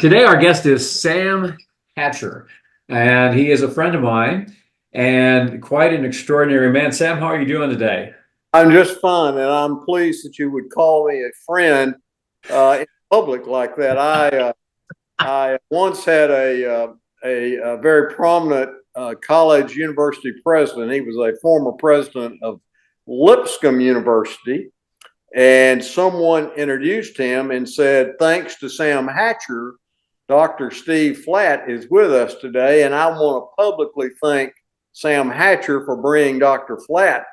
Today, our guest is Sam Hatcher, and he is a friend of mine and quite an extraordinary man. Sam, how are you doing today? I'm just fine, and I'm pleased that you would call me a friend in public like that. I once had a very prominent college university president. He was a former president of Lipscomb University, and someone introduced him and said, "Thanks to Sam Hatcher, Dr. Steve Flatt is with us today, and I want to publicly thank Sam Hatcher for bringing Dr. Flatt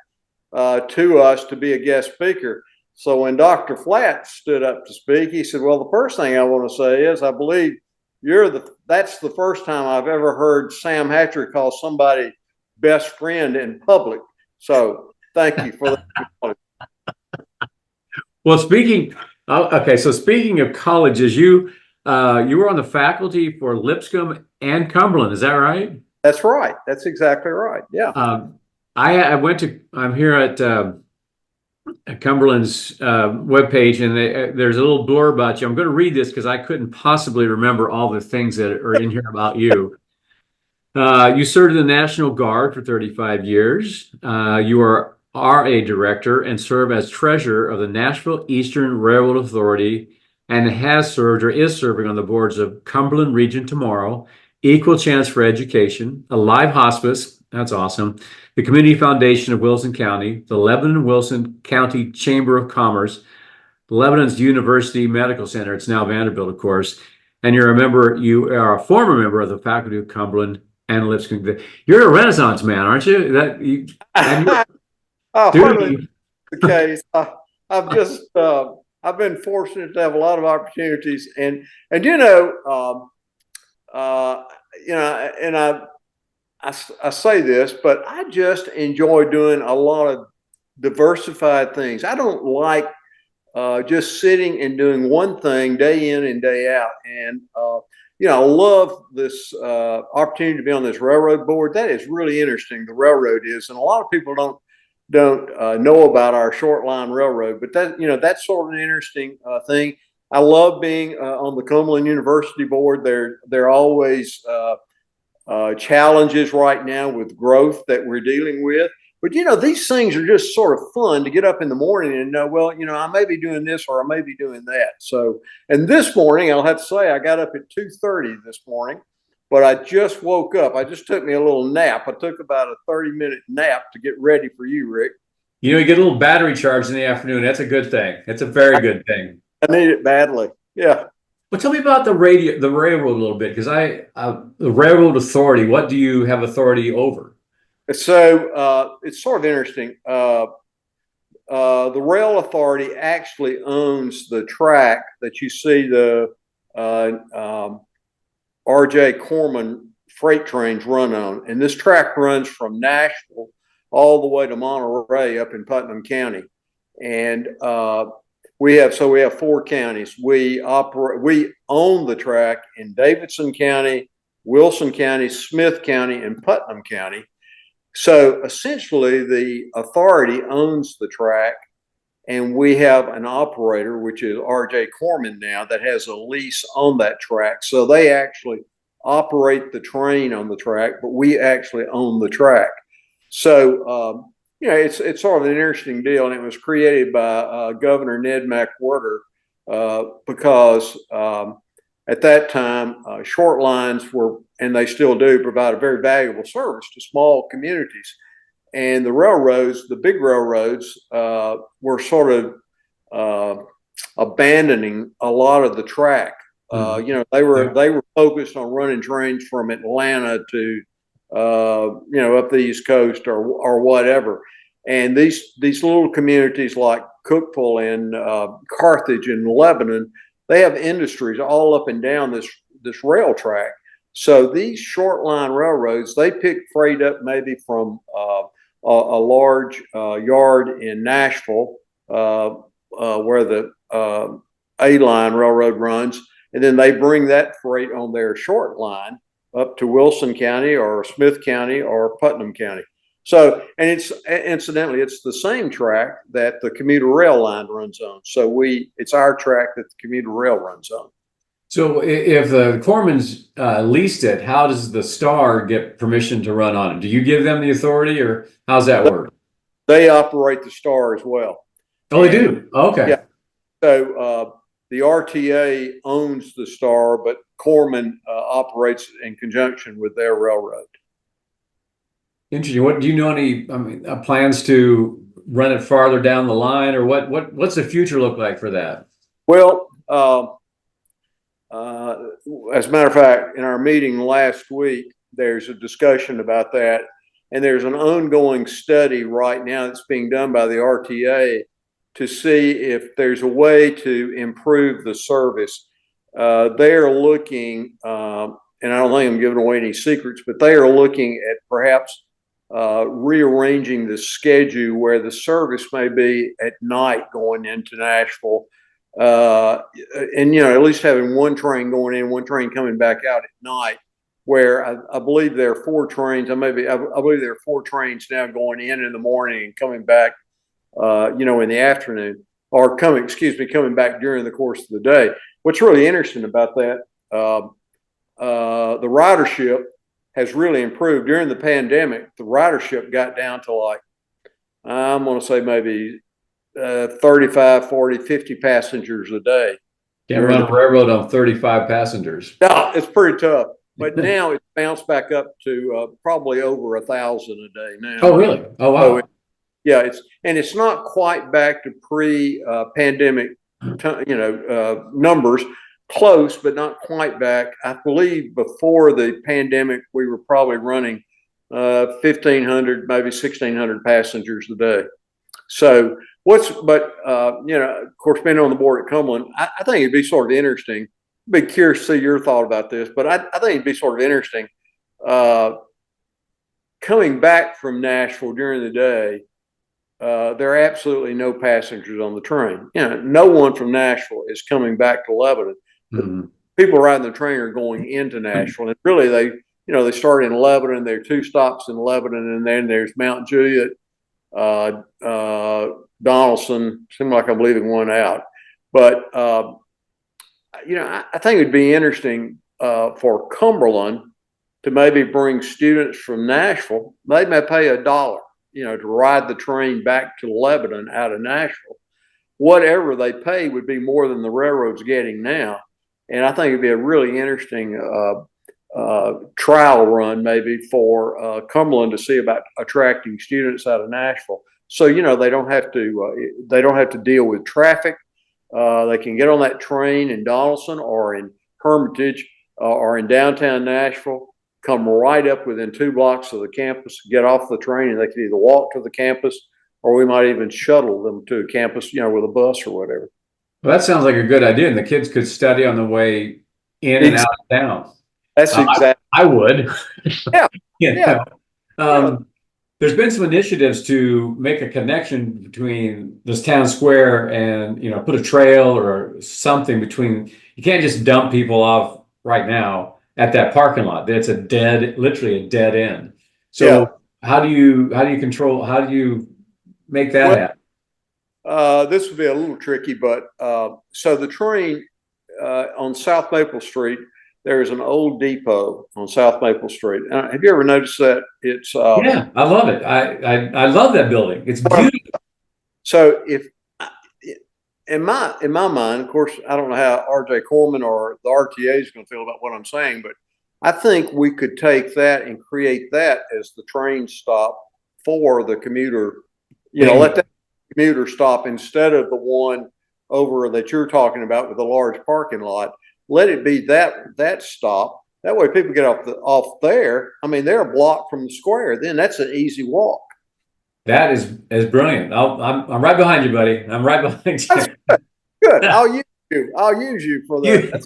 to us to be a guest speaker." So when Dr. Flatt stood up to speak, he said, "Well, the first thing I want to say is I believe that's the first time I've ever heard Sam Hatcher call somebody best friend in public. So thank you for that." Well, speaking of colleges, you were on the faculty for Lipscomb and Cumberland, is that right? That's right. That's exactly right. Yeah. Um, I'm here at Cumberland's webpage, and there's a little blurb about you. I'm going to read this because I couldn't possibly remember all the things that are in here about you. You served in the National Guard for 35 years. You are RA director and serve as treasurer of the Nashville Eastern Railroad Authority, and has served or is serving on the boards of Cumberland Region Tomorrow, Equal Chance for Education, Alive Hospice, that's awesome, the Community Foundation of Wilson County, the Lebanon-Wilson County Chamber of Commerce, Lebanon's University Medical Center, it's now Vanderbilt, of course, and you are a former member of the faculty of Cumberland and Lipscomb. You're a Renaissance man, aren't you? Hardly the case. I've been fortunate to have a lot of opportunities, and and I say this, but I just enjoy doing a lot of diversified things. I don't like just sitting and doing one thing day in and day out. And I love this opportunity to be on this railroad board. That is really interesting. The railroad is, and a lot of people don't know about our short line railroad, but that's sort of an interesting thing. I love being on the Cumberland University board. There are always challenges right now with growth that we're dealing with. But these things are just sort of fun to get up in the morning and know, well, I may be doing this or I may be doing that. So, and this morning, I'll have to say, I got up at 2:30 this morning, but I just woke up. I just took me a little nap. I took about a 30-minute nap to get ready for you, Rick. You get a little battery charge in the afternoon. That's a good thing. It's a very good thing. I need it badly. Yeah. Well, tell me about the railroad a little bit, because the railroad authority, what do you have authority over? So it's sort of interesting. The rail authority actually owns the track that you see the R.J. Corman freight trains run on. And this track runs from Nashville all the way to Monterey up in Putnam County. And we have four counties. We own the track in Davidson County, Wilson County, Smith County, and Putnam County. So essentially, the authority owns the track, and we have an operator, which is R.J. Corman now, that has a lease on that track. So they actually operate the train on the track, but we actually own the track. So it's sort of an interesting deal, and it was created by Governor Ned McWhorter because at that time, short lines were, and they still do, provide a very valuable service to small communities. And the railroads, the big railroads, were sort of abandoning a lot of the track. They were focused on running trains from Atlanta to up the East Coast or whatever. And these little communities like Cookeville and Carthage and Lebanon, they have industries all up and down this rail track. So these short line railroads, they pick freight up maybe from a large yard in Nashville where the A-line railroad runs, and then they bring that freight on their short line up to Wilson County or Smith County or Putnam County. So, and it's the same track that the commuter rail line runs on. So it's our track that the commuter rail runs on. So if the Cormans leased it, how does the Star get permission to run on it? Do you give them the authority, or how's that work? They operate the Star as well. Oh, they do. Okay. Yeah. So the RTA owns the Star, but Corman operates in conjunction with their railroad. Interesting. What do you know any, I mean, plans to run it farther down the line, or what's the future look like for that? Well, as a matter of fact, in our meeting last week, there's a discussion about that, and there's an ongoing study right now that's being done by the RTA to see if there's a way to improve the service. They are looking, and I don't think I'm giving away any secrets, but they are looking at perhaps rearranging the schedule where the service may be at night going into Nashville. And at least having one train going in, one train coming back out at night, where I believe there are four trains. I believe there are four trains now going in the morning and coming back, in the afternoon, or coming back during the course of the day. What's really interesting about that, the ridership has really improved during the pandemic. The ridership got down to like, I'm going to say maybe 35, 40, 50 passengers a day. Can't run a railroad on 35 passengers. No, it's pretty tough. But now it's bounced back up to probably over 1,000 a day now. Oh, really? Oh, wow. So it's not quite back to pre-pandemic, numbers. Close, but not quite back. I believe before the pandemic, we were probably running 1,500, maybe 1,600 passengers a day. So of course, being on the board at Cumberland, I think it'd be sort of interesting. I'd be curious to see your thought about this, but I think it'd be sort of interesting coming back from Nashville during the day. There are absolutely no passengers on the train. No one from Nashville is coming back to Lebanon. Mm-hmm. People riding the train are going into Nashville, and really they start in Lebanon. There are two stops in Lebanon, and then there's Mount Juliet, Donaldson. Seems like I'm leaving one out, but I think it'd be interesting for Cumberland to maybe bring students from Nashville. They may pay $1, to ride the train back to Lebanon out of Nashville. Whatever they pay would be more than the railroad's getting now. And I think it'd be a really interesting trial run maybe for Cumberland to see about attracting students out of Nashville. So, they don't have to deal with traffic. They can get on that train in Donaldson or in Hermitage or in downtown Nashville, come right up within 2 blocks of the campus, get off the train, and they can either walk to the campus, or we might even shuttle them to a campus, with a bus or whatever. Well, that sounds like a good idea, and the kids could study on the way in and out of town. That's exactly. I would. Yeah. There's been some initiatives to make a connection between this town square and, put a trail or something between. You can't just dump people off right now at that parking lot. That's literally a dead end. So how do you make that happen? This would be a little tricky, but so the train on South Maple Street, there is an old depot on South Maple Street. Have you ever noticed that? It's yeah, I love it. I love that building. It's beautiful. So if in my mind, of course, I don't know how RJ Corman or the RTA is going to feel about what I'm saying, but I think we could take that and create that as the train stop for the commuter. Let that commuter stop instead of the one over that you're talking about with the large parking lot. Let it be that stop. That way people get off there. I mean, they're a block from the square. Then that's an easy walk. That is brilliant. I'm right behind you, buddy. I'm right behind you. Good. I'll use you for that.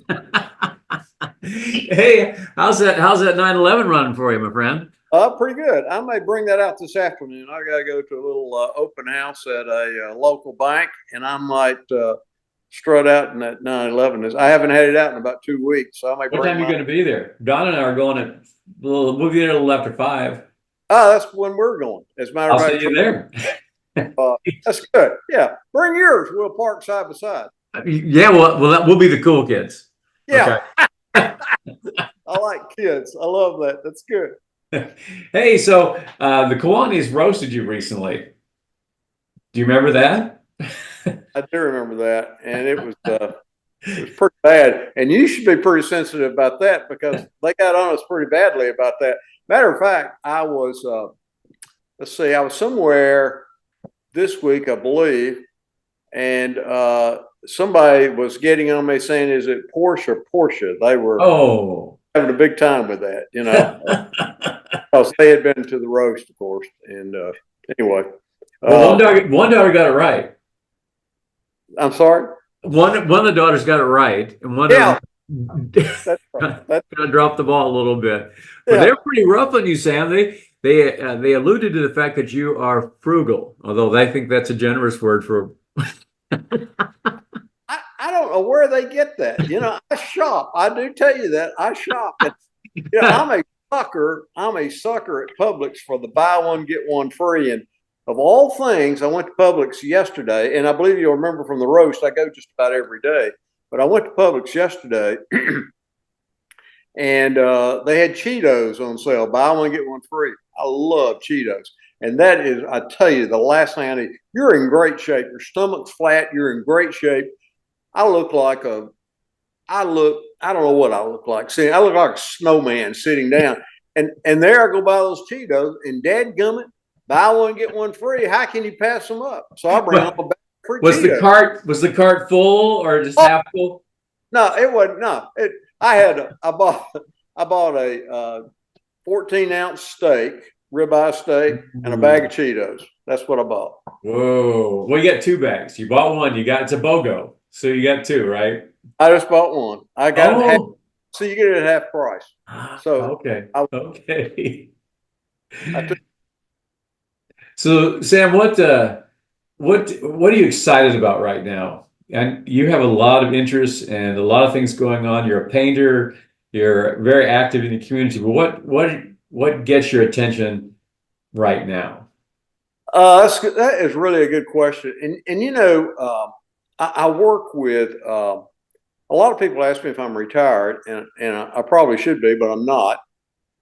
Hey, how's that 9/11 running for you, my friend? Pretty good. I may bring that out this afternoon. I got to go to a little open house at a local bank, and I might strut out in that 9/11. I haven't had it out in about 2 weeks, so I might. What time are you going to be there? Don and I are going we'll be there a little after 5. That's when we're going. As a matter of fact, I'll see you there. That's good. Yeah, bring yours. We'll park side by side. Yeah, well, we'll be the cool kids. Yeah, Okay. I like kids. I love that. That's good. Hey, so the Kiwanis roasted you recently. Do you remember that? I do remember that, and it was pretty bad. And you should be pretty sensitive about that because they got on us pretty badly about that. Matter of fact, I was let's see, I was somewhere this week, I believe, and somebody was getting on me saying, "Is it Porsche or Porsche?" They were Oh. having a big time with that, because they had been to the roast, of course. And anyway, Well, uh, one daughter got it right. I'm sorry. One of the daughters got it right, and one of Yeah, them that's right. kind of dropped the ball a little bit. But they Yeah. were pretty rough on you, Sam. They alluded to the fact that you are frugal, although they think that's a generous word for. I don't know where they get that. I shop. I do tell you that I shop. I'm a sucker. I'm a sucker at Publix for the buy one get one free. And of all things, I went to Publix yesterday, and I believe you'll remember from the roast. I go just about every day, but I went to Publix yesterday, and they had Cheetos on sale. Buy one get one free. I love Cheetos. And that is, I tell you, the last thing I need. You're in great shape. Your stomach's flat. You're in great shape. I look like I don't know what I look like. See, I look like a snowman sitting down. And there I go buy those Cheetos, and dadgummit, buy one, get one free. How can you pass them up? So I bring home a bag of free Cheetos. Was the cart full or just Oh, half full? no, it wasn't. No, I bought a 14-ounce steak, ribeye steak, and a bag of Cheetos. That's what I bought. Whoa. Well, you got two bags. You bought one, it's a BOGO. So you got two, right? I just bought one. I got it half. Oh, So you get it at half price. So okay. I, Okay. I took. So Sam, what are you excited about right now? And you have a lot of interests and a lot of things going on. You're a painter, you're very active in the community, but what gets your attention right now? That is really a good question. And I work with a lot of people ask me if I'm retired, and I probably should be, but I'm not.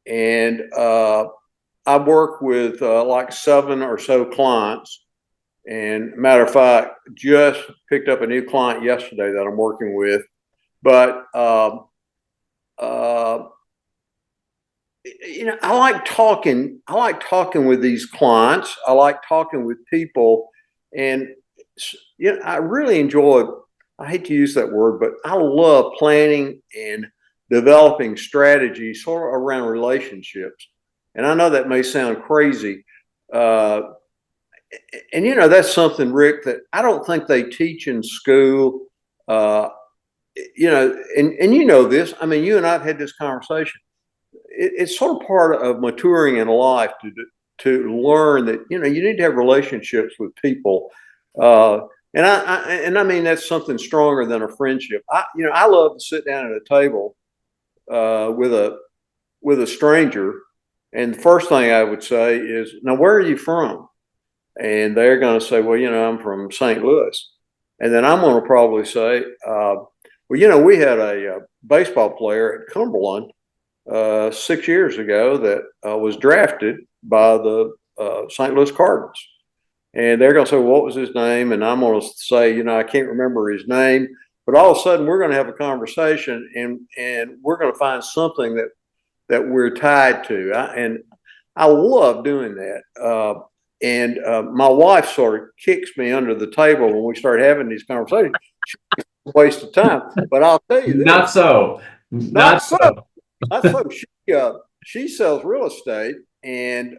And I work with like 7 or so clients. And matter of fact, just picked up a new client yesterday that I'm working with. But uh, I like talking. I like talking with these clients. I like talking with people, and I really enjoy. I hate to use that word, but I love planning and developing strategies sort of around relationships. And I know that may sound crazy, uh, and that's something, Rick, that I don't think they teach in school. Uh, and you know this. I mean, you and I've had this conversation. It's sort of part of maturing in life to learn that you need to have relationships with people, uh, and I mean that's something stronger than a friendship. I love to sit down at a table with a stranger, and the first thing I would say is, "Now, where are you from?" And they're going to say, "Well, I'm from St. Louis," and then I'm going to probably say, "Well, we had a baseball player at Cumberland." 6 years ago that was drafted by the St. Louis Cardinals. And they're going to say, well, what was his name? And I'm going to say, I can't remember his name. But all of a sudden, we're going to have a conversation, and we're going to find something that we're tied to. And I love doing that. And my wife sort of kicks me under the table when we start having these conversations. It's a waste of time. But I'll tell you this. Not so. Not so. Not so. She sells real estate, and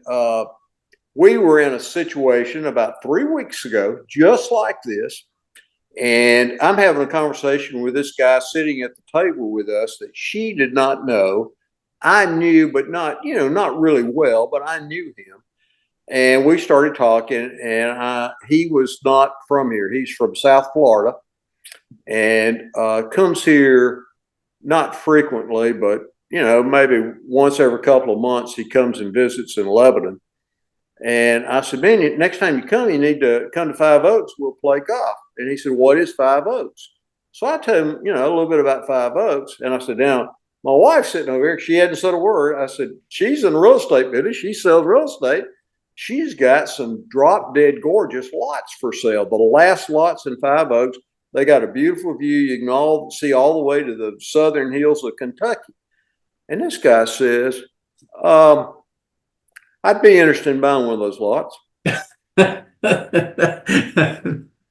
we were in a situation about 3 weeks ago, just like this. And I'm having a conversation with this guy sitting at the table with us that she did not know. I knew, but not really well, but I knew him. And we started talking, and he was not from here. He's from South Florida, and comes here not frequently, but maybe once every couple of months he comes and visits in Lebanon. And I said, man, next time you come, you need to come to Five Oaks. We'll play golf. And he said, what is Five Oaks? So I told him, a little bit about Five Oaks. And I said, now, my wife's sitting over here. She hadn't said a word. I said, she's in the real estate business. She sells real estate. She's got some drop dead gorgeous lots for sale. The last lots in Five Oaks, they got a beautiful view. You can see all the way to the southern hills of Kentucky. And this guy says, I'd be interested in buying one of those lots.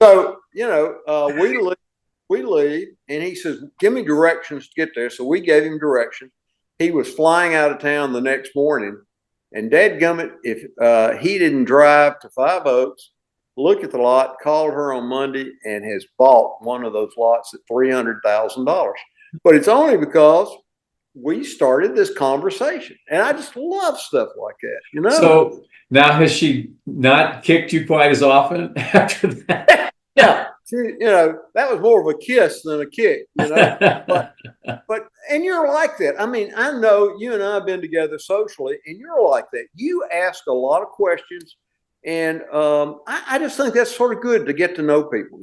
So, we leave, and he says, give me directions to get there. So we gave him directions. He was flying out of town the next morning, and dadgummit, if he didn't drive to Five Oaks, look at the lot, called her on Monday, and has bought one of those lots at $300,000. But it's only because we started this conversation, and I just love stuff like that, So now has she not kicked you quite as often after that? Yeah. That was more of a kiss than a kick, but and you're like that. I mean, I know you and I have been together socially, and you're like that. You ask a lot of questions, and I just think that's sort of good to get to know people,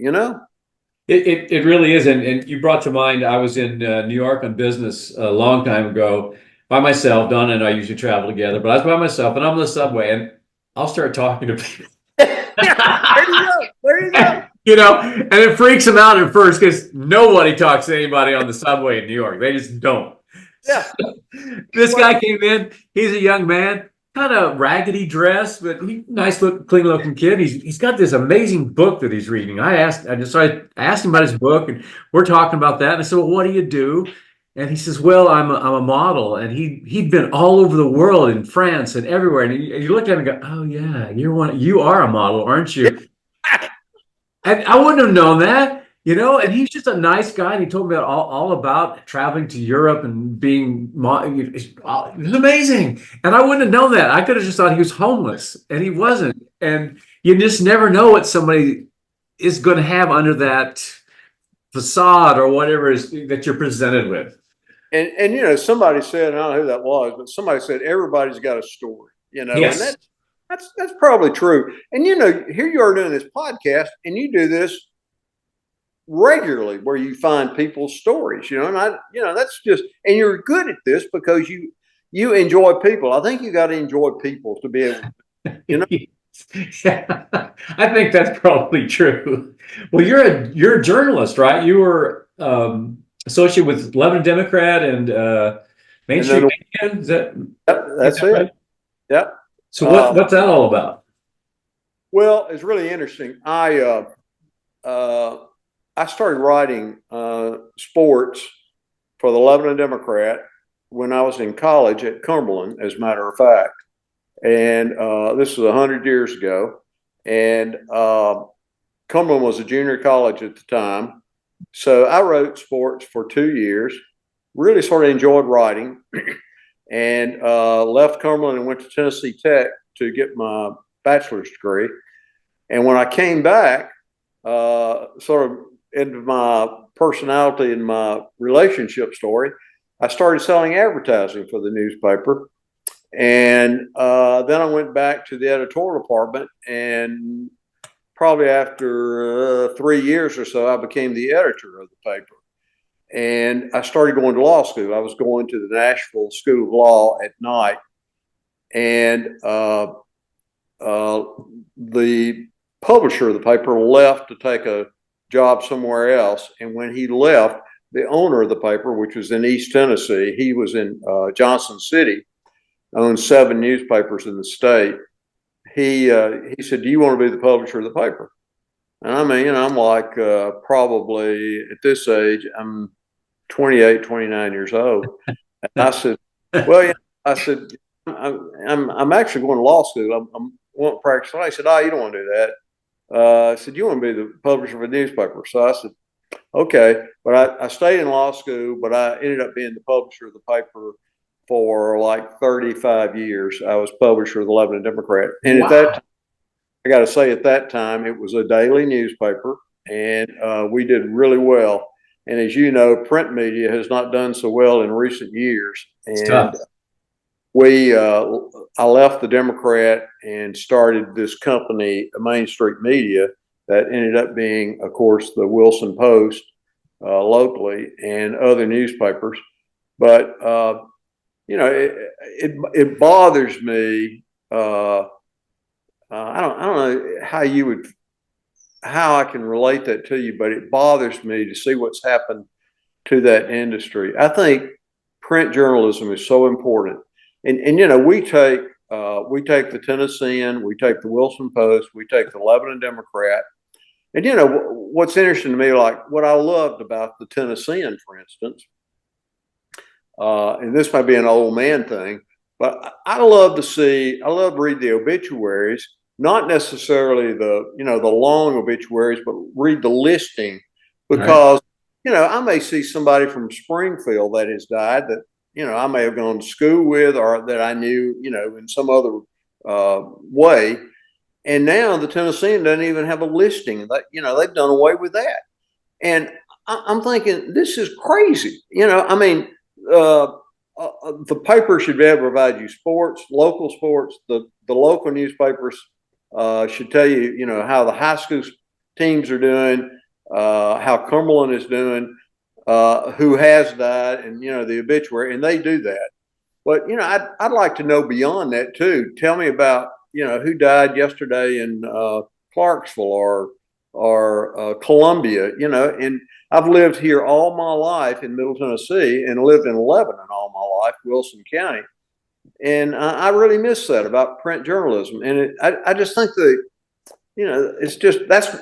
It really is. And you brought to mind, I was in New York on business a long time ago by myself. Donna and I usually travel together, but I was by myself, and I'm on the subway, and I'll start talking to people. There you go. There you go. And it freaks them out at first because nobody talks to anybody on the subway in New York. They just don't. Yeah. This guy came in. He's a young man, kind of raggedy dress, but nice look, clean looking kid. He's got this amazing book that he's reading. I asked him about his book, and we're talking about that. And I said, well, what do you do? And he says, well, I'm a model. And he'd been all over the world, in France and everywhere. And you look at him and go, oh yeah, you are a model, aren't you? And I wouldn't have known that, and he's just a nice guy. And he told me all about traveling to Europe and being, it was amazing. And I wouldn't have known that. I could have just thought he was homeless, and he wasn't. And you just never know what somebody is going to have under that facade or whatever that you're presented with. And somebody said, I don't know who that was, but somebody said, everybody's got a story, Yes. and that's probably true. And here you are doing this podcast, and you do this regularly, where you find people's stories, and that's just, and you're good at this because you enjoy people. I think you got to enjoy people to be able to, Yeah, I think that's probably true. Well, you're a journalist, right? You were associated with Lebanon Democrat and Main Street Media. Is that? That's it. Right? Yep. So what's that all about? Well, it's really interesting. I started writing sports for the Lebanon Democrat when I was in college at Cumberland, as a matter of fact. And this was 100 years ago. And Cumberland was a junior college at the time. So I wrote sports for 2 years, really sort of enjoyed writing, and left Cumberland and went to Tennessee Tech to get my bachelor's degree. And when I came back, sort of into my personality and my relationship story, I started selling advertising for the newspaper. And then I went back to the editorial department, and probably after 3 years or so, I became the editor of the paper. And I started going to law school. I was going to the Nashville School of Law at night. And the publisher of the paper left to take a job somewhere else. And when he left, the owner of the paper, which was in East Tennessee, he was in Johnson City, owned 7 newspapers in the state. He said, do you want to be the publisher of the paper? And I mean, I'm like, probably at this age, I'm 28, 29 years old. And I said, well, yeah, I said, I'm actually going to law school. I want to practice law. He said, oh, you don't want to do that. I said, you want to be the publisher of a newspaper? So I said, okay. But I stayed in law school, but I ended up being the publisher of the paper for like 35 years. I was publisher of the Lebanon Democrat. And Wow. at that time, I got to say, at that time, it was a daily newspaper, and we did really well. And as you know, print media has not done so well in recent years. And I left the Democrat and started this company, Main Street Media, that ended up being, of course, the Wilson Post. locally and other newspapers. But it bothers me. I don't know how I can relate that to you, but it bothers me to see what's happened to that industry. I think print journalism is so important, and we take the Tennessean, we take the Wilson Post, we take the Lebanon Democrat, and what's interesting to me, like what I loved about the Tennessean, for instance, and this might be an old man thing, but I love to read the obituaries, not necessarily the long obituaries, but read the listing because, I may see somebody from Springfield that has died that, I may have gone to school with or that I knew, in some other way. And now the Tennessean doesn't even have a listing. They've done away with that. And I'm thinking, this is crazy. The paper should be able to provide you local sports. The local newspapers should tell you, how the high school teams are doing, how Cumberland is doing, who has died, and the obituary, and they do that. But I'd like to know beyond that too. Tell me about who died yesterday in Clarksville or Columbia. And I've lived here all my life in Middle Tennessee and lived in Lebanon all my life, Wilson County. And I really miss that about print journalism. And I just think that, it's just, that's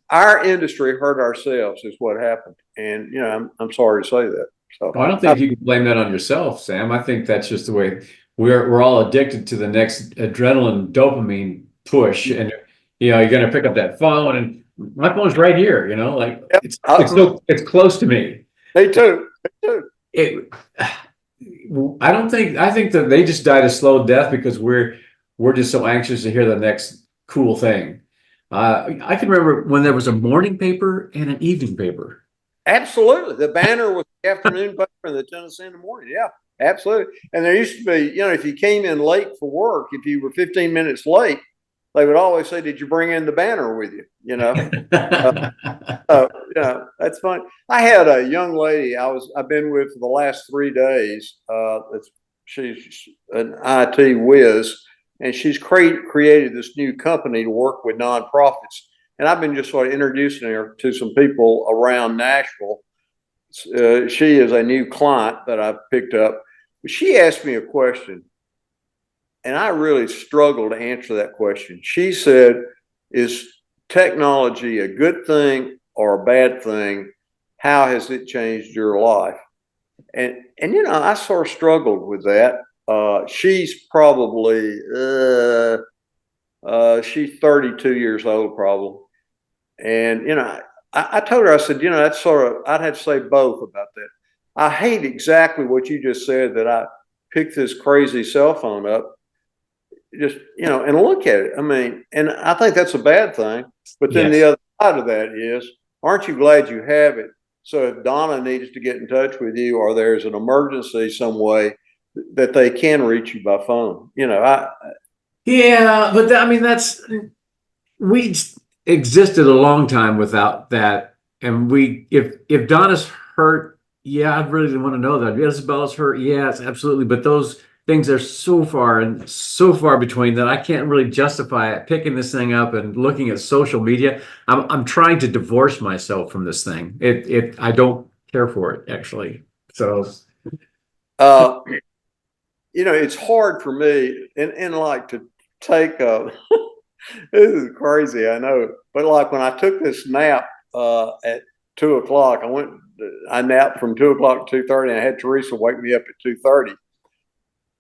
our industry hurt ourselves is what happened. And, I'm sorry to say that. So Well, I don't think you can blame that on yourself, Sam. I think that's just the way we're all addicted to the next adrenaline dopamine push. And, you're going to pick up that phone and my phone's right here, like it's close to me. Me too. I think that they just died a slow death because we're just so anxious to hear the next cool thing. I can remember when there was a morning paper and an evening paper. Absolutely. The Banner was the afternoon paper and the Tennessee in the morning. Yeah, absolutely. And there used to be, if you came in late for work, if you were 15 minutes late, they would always say, "Did you bring in the Banner with you?" That's funny. I had a young lady I've been with for the last 3 days. She's an IT whiz, and she's created this new company to work with nonprofits. And I've been just sort of introducing her to some people around Nashville. She is a new client that I've picked up. She asked me a question, and I really struggled to answer that question. She said, "Is technology a good thing or a bad thing? How has it changed your life?" And I sort of struggled with that. She's probably she's 32 years old, probably. And I told her, I said, that's I'd have to say both about that. I hate exactly what you just said, that I picked this crazy cell phone up, just and look at it. I mean, and I think that's a bad thing. But then the other side of that is, aren't you glad you have it? So if Donna needs to get in touch with you, or there's an emergency some way, that they can reach you by phone. We existed a long time without that. And if Donna's hurt, I really didn't want to know that. If Isabella's hurt, yes, absolutely. But those things are so far between that I can't really justify it, picking this thing up and looking at social media. I'm trying to divorce myself from this thing. I don't care for it, actually. So it's hard for me and like to take this is crazy, I know. But like when I took this nap at 2:00, I napped from 2:00 to 2:30, and I had Teresa wake me up at 2:30.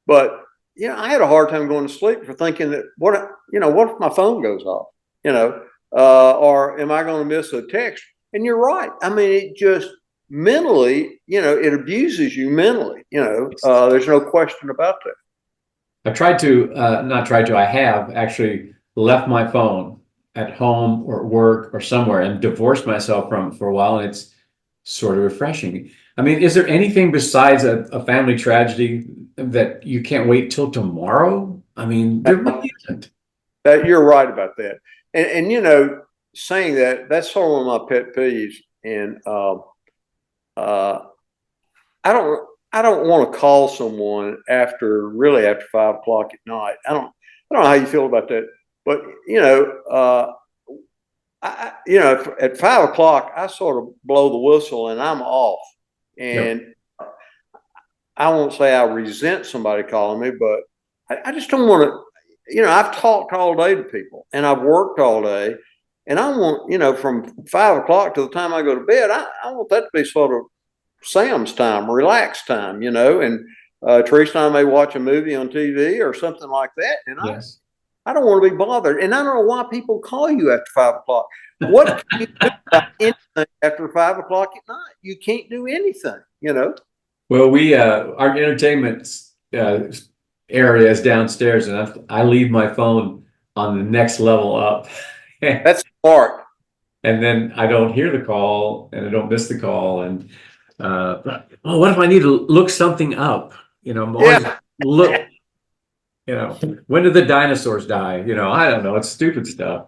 But I had a hard time going to sleep for thinking that what if my phone goes off, or am I going to miss a text? And you're right. I mean, it just mentally, it abuses you mentally. There's no question about that. I have actually left my phone at home or work or somewhere and divorced myself from it for a while, and it's sort of refreshing. I mean, is there anything besides a family tragedy that you can't wait till tomorrow? I mean, there really isn't. You're right about that. And saying that's sort of one of my pet peeves. And uh, I don't want to call someone after 5 o'clock at night. I don't know how you feel about that, but at 5 o'clock, I sort of blow the whistle and I'm off. Yep. And I won't say I resent somebody calling me, but I just don't want to. I've talked all day to people and I've worked all day, and I want, from 5 o'clock to the time I go to bed, I want that to be sort of Sam's time, relaxed time, and Teresa and I may watch a movie on TV or something like that. And Yes. I don't want to be bothered. And I don't know why people call you after 5 o'clock. What can you do about anything after 5 o'clock at night? You can't do anything. Well, our entertainment area is downstairs, and I leave my phone on the next level up. That's smart. And then I don't hear the call and I don't miss the call. And what if I need to look something up? I'm always look, when did the dinosaurs die? I don't know. It's stupid stuff.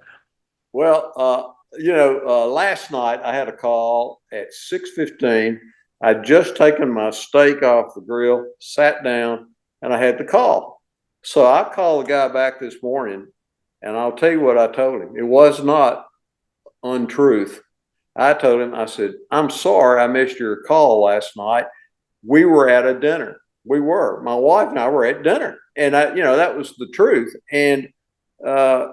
Well, last night I had a call at 6:15. I'd just taken my steak off the grill, sat down, and I had the call. So I called the guy back this morning, and I'll tell you what I told him. It was not untruth. I told him, I said, I'm sorry I missed your call last night. We were at a dinner. My wife and I were at dinner. And that was the truth. And I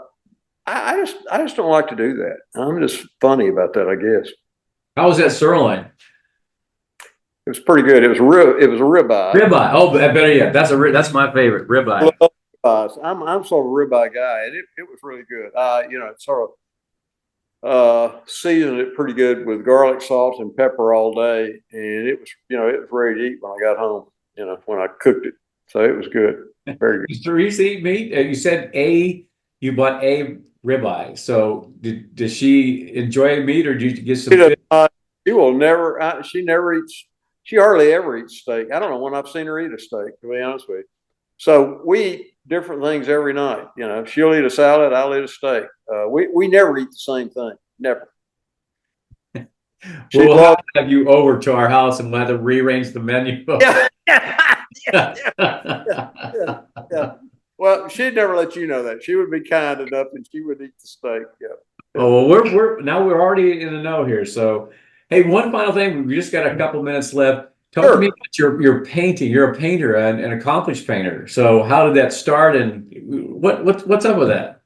just don't like to do that. I'm just funny about that, I guess. How was that sirloin? It was pretty good. It was a ribeye. Ribeye. Oh, better yet. That's my favorite, ribeye. I'm sort of a ribeye guy, and it was really good. Sort of seasoned it pretty good with garlic salt and pepper all day, and it was ready to eat when I got home. When I cooked it, so it was good, very good. Does Teresa eat meat? You said you bought a ribeye. So does she enjoy meat, or did you get some fish? She will never. She never eats. She hardly ever eats steak. I don't know when I've seen her eat a steak, to be honest with you. So we eat different things every night. She'll eat a salad, I'll eat a steak. We never eat the same thing. Never. We'll have you over to our house and let them rearrange the menu. Yeah. Well, she'd never let you know that. She would be kind enough and she would eat the steak. Yeah. Oh, well, we're already in the know here. So, hey, one final thing. We just got a couple minutes left. Talk to me about your painting. You're a painter, an accomplished painter. So, how did that start, and what's up with that?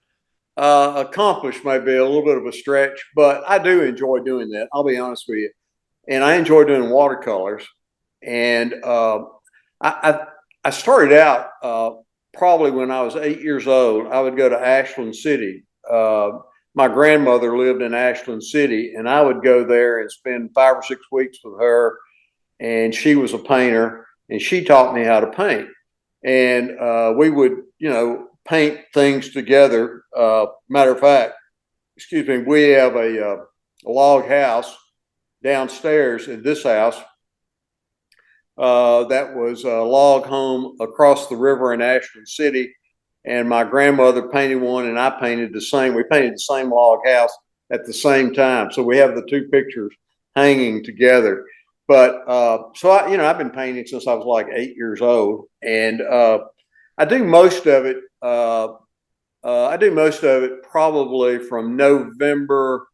Accomplished may be a little bit of a stretch, but I do enjoy doing that. I'll be honest with you, and I enjoy doing watercolors. And I started out probably when I was 8 years old. I would go to Ashland City. My grandmother lived in Ashland City, and I would go there and spend 5 or 6 weeks with her. And she was a painter, and she taught me how to paint. And we would, paint things together. Matter of fact, excuse me, we have a log house downstairs in this house that was a log home across the river in Ashland City. And my grandmother painted one, and I painted the same. We painted the same log house at the same time. So we have the two pictures hanging together. But so I've been painting since I was like 8 years old, and I do most of it. Probably from November,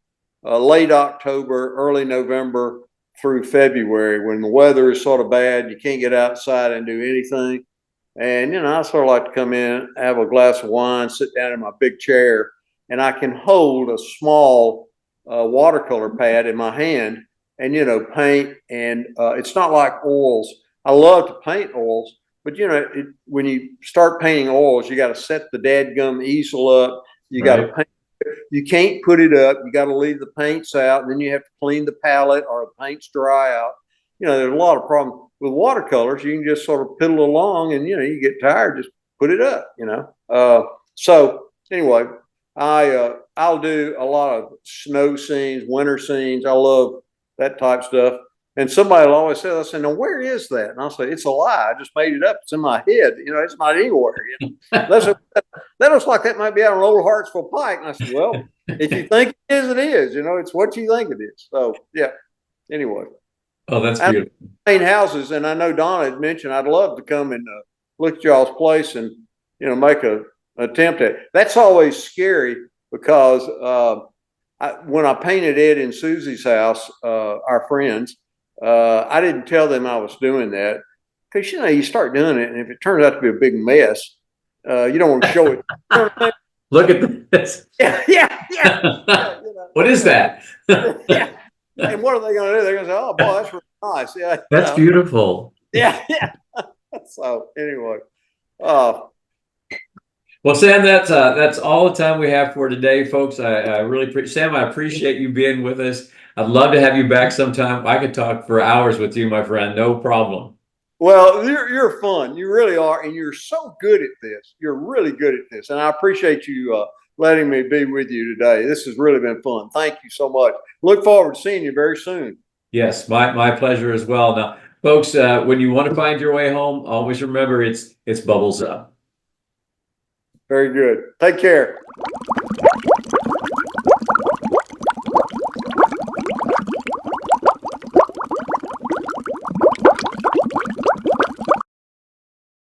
late October, early November through February, when the weather is sort of bad. You can't get outside and do anything. And, I sort of like to come in, have a glass of wine, sit down in my big chair, and I can hold a small watercolor pad in my hand and, paint. And it's not like oils. I love to paint oils, but, when you start painting oils, you got to set the dadgum easel up. You got to paint. You can't put it up. You got to leave the paints out, and then you have to clean the palette or the paints dry out. There's a lot of problems with watercolors. You can just sort of piddle along, and you get tired, just put it up. So anyway, I'll do a lot of snow scenes, winter scenes. I love that type of stuff. And somebody will always say, I say, now where is that? And I'll say, it's a lie. I just made it up. It's in my head. It's not anywhere. That looks like that might be out on Old Hartsville Pike. And I said, well, if you think it is, it is. It's what you think it is. So yeah. Anyway. Oh, that's I beautiful. paint houses, and I know Donna had mentioned I'd love to come and look at y'all's place and make a attempt at it. That's always scary because when I painted Ed and Susie's house, our friends, I didn't tell them I was doing that because you start doing it, and if it turns out to be a big mess, you don't want to show it. You know what I mean? Look at this. Yeah. What is that? Yeah. And what are they going to do? They're going to say, "Oh boy, that's really nice." Yeah. That's beautiful. Yeah. So anyway, Well, Sam, that's all the time we have for today, folks. I really appreciate Sam. I appreciate you being with us. I'd love to have you back sometime. I could talk for hours with you, my friend. No problem. well, you're fun. You really are, and you're so good at this. You're really good at this, and I appreciate you letting me be with you today. This has really been fun. Thank you so much. Look forward to seeing you very soon. Yes, my pleasure as well. Now, folks, when you want to find your way home, always remember it's bubbles up. Very good. Take care.